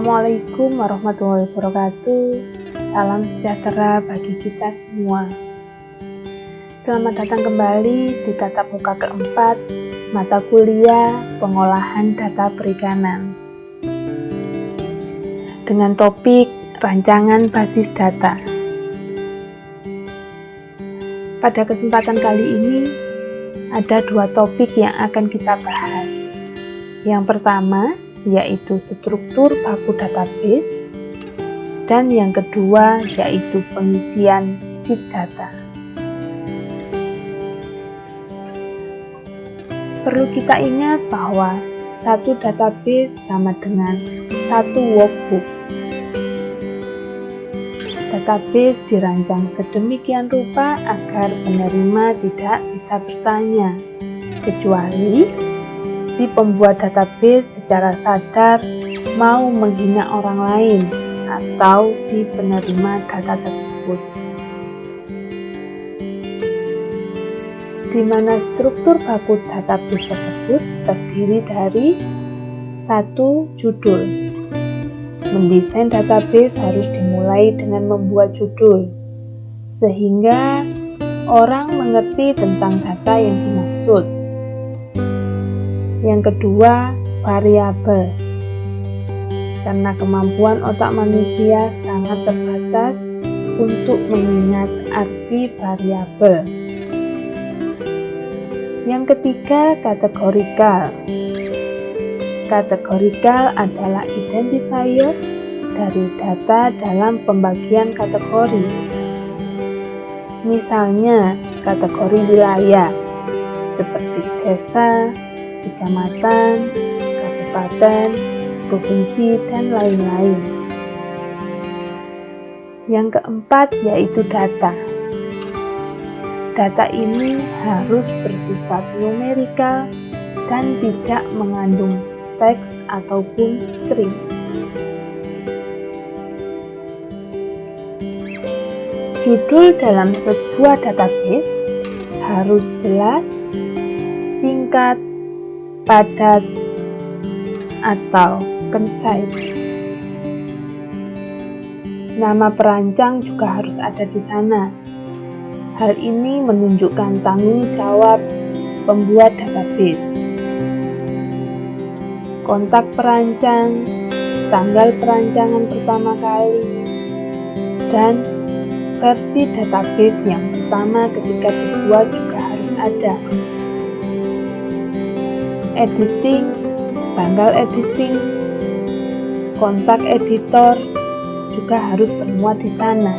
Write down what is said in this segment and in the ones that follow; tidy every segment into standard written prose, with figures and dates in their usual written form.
Assalamualaikum warahmatullahi wabarakatuh. Salam sejahtera bagi kita semua. Selamat datang kembali di tatap muka keempat mata kuliah pengolahan data perikanan dengan topik rancangan basis data. Pada kesempatan kali ini ada dua topik yang akan kita bahas. Yang pertama yaitu struktur baku database, dan yang kedua yaitu pengisian sheet data. Perlu kita ingat bahwa satu database sama dengan satu workbook. Database dirancang sedemikian rupa agar penerima tidak bisa bertanya, kecuali si pembuat database secara sadar mau menghina orang lain atau si penerima data tersebut. Di mana struktur baku database tersebut terdiri dari satu, judul. Mendesain database harus dimulai dengan membuat judul, sehingga orang mengerti tentang data yang dimaksud. Yang kedua, variabel. Karena kemampuan otak manusia sangat terbatas untuk mengingat arti variabel. Yang ketiga, kategorikal. Kategorikal adalah identifier dari data dalam pembagian kategori. Misalnya, kategori wilayah seperti desa, kecamatan, kabupaten, provinsi, dan lain-lain. Yang keempat yaitu data. Data ini harus bersifat numerikal dan tidak mengandung teks ataupun string. Judul dalam sebuah database harus jelas, singkat, padat, atau concise. Nama perancang juga harus ada di sana. Hal ini menunjukkan tanggung jawab pembuat database. Kontak perancang, tanggal perancangan pertama kali, dan versi database yang pertama ketika dibuat juga harus ada. Editing, tanggal editing, kontak editor juga harus bermuat di sana.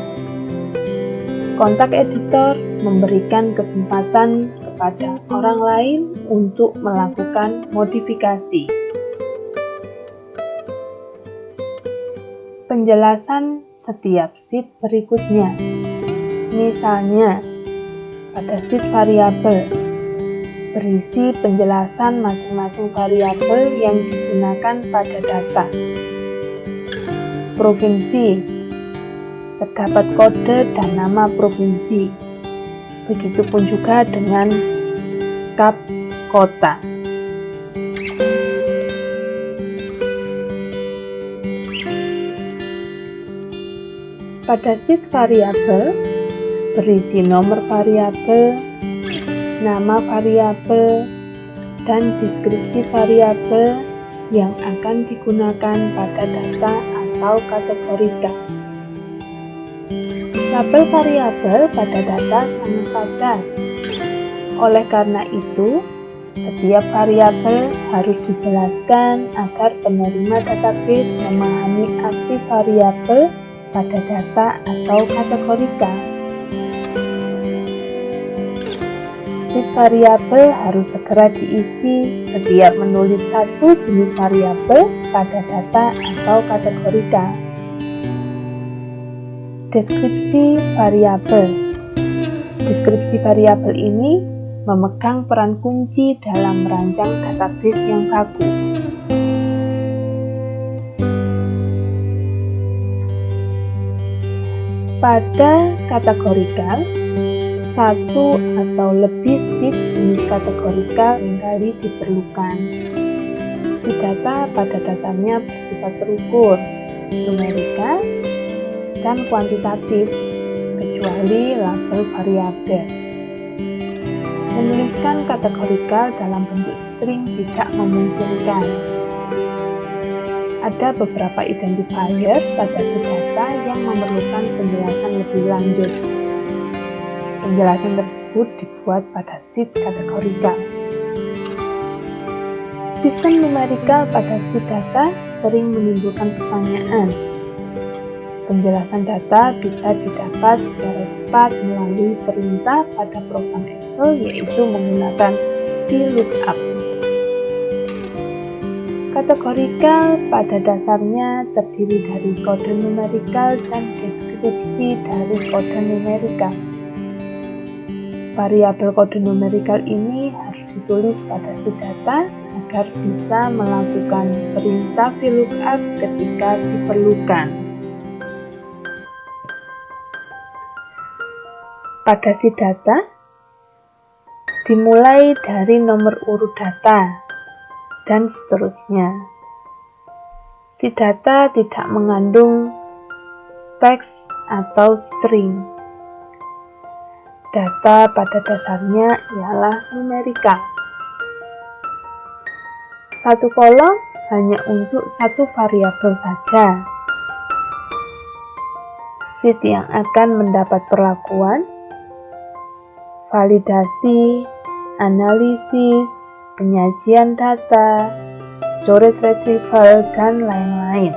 Kontak editor memberikan kesempatan kepada orang lain untuk melakukan modifikasi. Penjelasan setiap sheet berikutnya. Misalnya, pada sheet variabel berisi penjelasan masing-masing variabel yang digunakan pada data. Provinsi, terdapat kode dan nama provinsi. Begitupun juga dengan kap kota. Pada sheet variabel berisi nomor variabel, nama variabel, dan deskripsi variabel yang akan digunakan pada data atau kategorikal. Label variabel pada data sangat padat. Oleh karena itu, setiap variabel harus dijelaskan agar penerima database memahami arti variabel pada data atau kategorikal. Sheet variabel harus segera diisi setiap menulis satu jenis variabel pada data atau kategorikal. Deskripsi variabel. Deskripsi variabel ini memegang peran kunci dalam merancang database yang baku. Pada kategorikal, satu atau lebih sheet jenis kategorikal kembali diperlukan. Si data pada dasarnya bersifat terukur, numerikal, dan kuantitatif, kecuali label variabel. Menuliskan kategorikal dalam bentuk string tidak memungkinkan. Ada beberapa identifier pada si data yang memerlukan penjelasan lebih lanjut. Penjelasan tersebut dibuat pada sheet kategorikal. Sistem numerikal pada sheet data sering menimbulkan pertanyaan. Penjelasan data bisa didapat secara cepat melalui perintah pada program Excel, yaitu menggunakan VLOOKUP. Kategorikal pada dasarnya terdiri dari kode numerikal dan deskripsi dari kode numerikal. Variabel kode numerikal ini harus ditulis pada si data agar bisa melakukan perintah VLOOKUP ketika diperlukan. Pada si data, dimulai dari nomor urut data, dan seterusnya. Si data tidak mengandung teks atau string. Data pada dasarnya ialah numerikal. Satu kolom hanya untuk satu variabel saja. Sheet yang akan mendapat perlakuan, validasi, analisis, penyajian data, storage retrieval, dan lain-lain.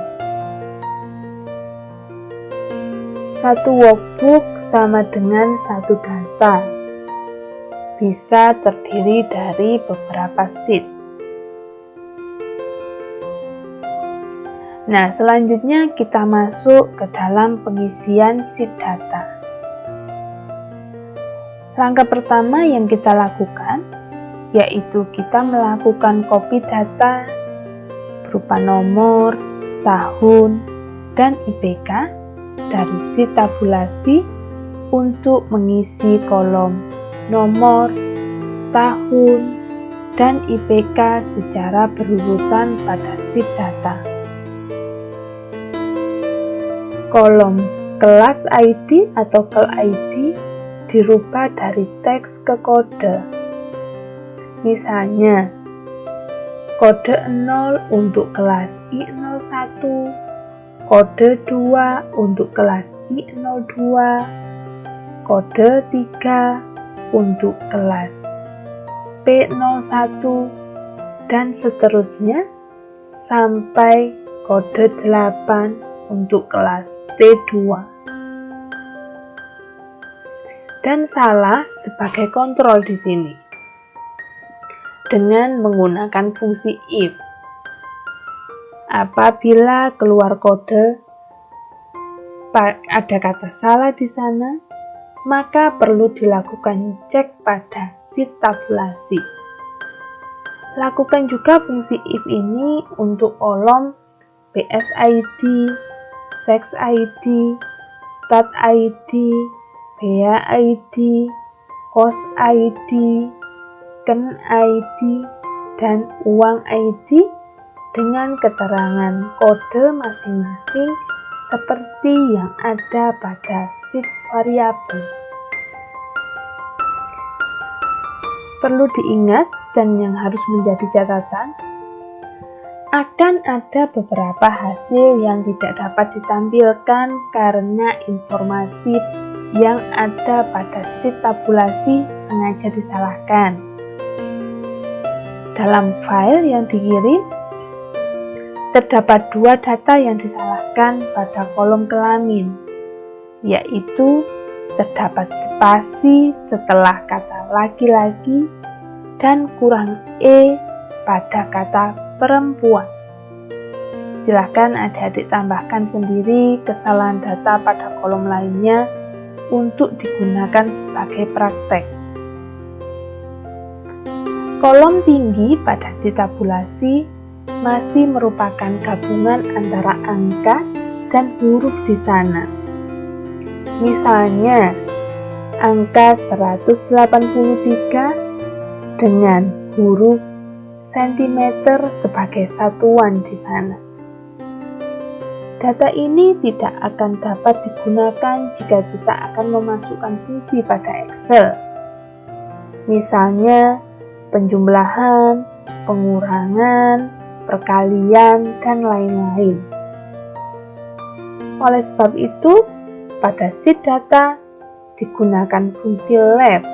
Satu workbook sama dengan satu data. Bisa terdiri dari beberapa sheet. Nah, selanjutnya kita masuk ke dalam pengisian sheet data. Langkah pertama yang kita lakukan yaitu kita melakukan copy data berupa nomor, tahun, dan IPK dari sheet tabulasi untuk mengisi kolom nomor, tahun, dan IPK secara berurutan pada sheet data. Kolom kelas ID atau kel ID dirubah dari teks ke kode. Misalnya, kode 0 untuk kelas I01, kode 2 untuk kelas I02, kode 3 untuk kelas P01, dan seterusnya sampai kode 8 untuk kelas T2. Dan salah sebagai kontrol di sini dengan menggunakan fungsi if. Apabila keluar kode ada kata salah di sana, maka perlu dilakukan cek pada sheet tabulasi. Lakukan juga fungsi if ini untuk kolom BSID, SEXID, STAT-ID, BEA-ID, KOS-ID, KEN-ID, dan UANG-ID dengan keterangan kode masing-masing seperti yang ada pada sheet variabel. Perlu diingat dan yang harus menjadi catatan, akan ada beberapa hasil yang tidak dapat ditampilkan karena informasi yang ada pada sheet tabulasi sengaja disalahkan. Dalam file yang dikirim, terdapat dua data yang disalahkan pada kolom kelamin, yaitu terdapat spasi setelah kata laki-laki dan kurang E pada kata perempuan. Silahkan adik-adik tambahkan sendiri kesalahan data pada kolom lainnya untuk digunakan sebagai praktek. Kolom tinggi pada sheet tabulasi masih merupakan gabungan antara angka dan huruf di sana. Misalnya, angka 183 dengan huruf cm sebagai satuan di sana. Data ini tidak akan dapat digunakan jika kita akan memasukkan fungsi pada Excel. Misalnya, penjumlahan, pengurangan, perkalian, dan lain-lain. Oleh sebab itu, pada sheet data digunakan fungsi left.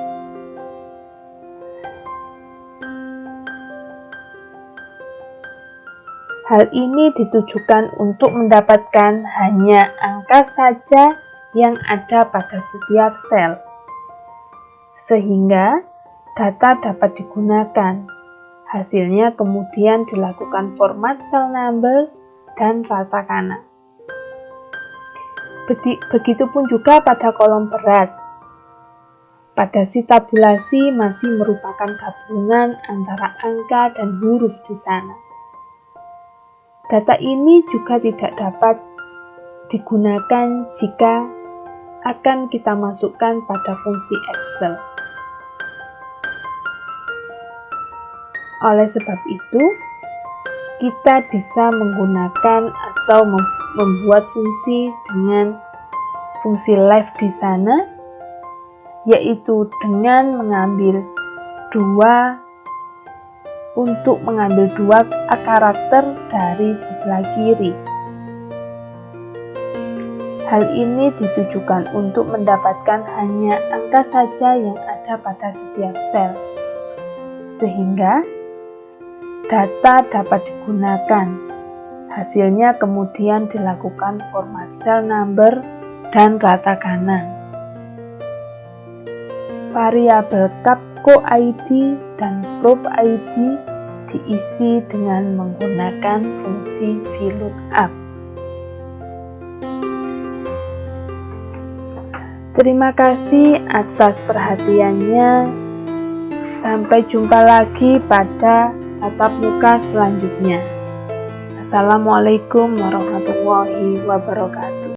Hal ini ditujukan untuk mendapatkan hanya angka saja yang ada pada setiap sel, sehingga data dapat digunakan. Hasilnya kemudian dilakukan format cell number dan rata kanan. Begitupun juga pada kolom berat. Pada sheet tabulasi masih merupakan gabungan antara angka dan huruf di sana. Data ini juga tidak dapat digunakan jika akan kita masukkan pada fungsi Excel. Oleh sebab itu, kita bisa menggunakan atau membuat fungsi dengan fungsi left di sana, yaitu dengan mengambil dua karakter dari sebelah kiri. Hal ini ditujukan untuk mendapatkan hanya angka saja yang ada pada setiap sel, sehingga data dapat digunakan. Hasilnya kemudian dilakukan format cell number dan rata kanan. Variabel Capco ID dan Prop ID diisi dengan menggunakan fungsi VLOOKUP. Terima kasih atas perhatiannya. Sampai jumpa lagi pada tatap muka selanjutnya. Assalamualaikum warahmatullahi wabarakatuh.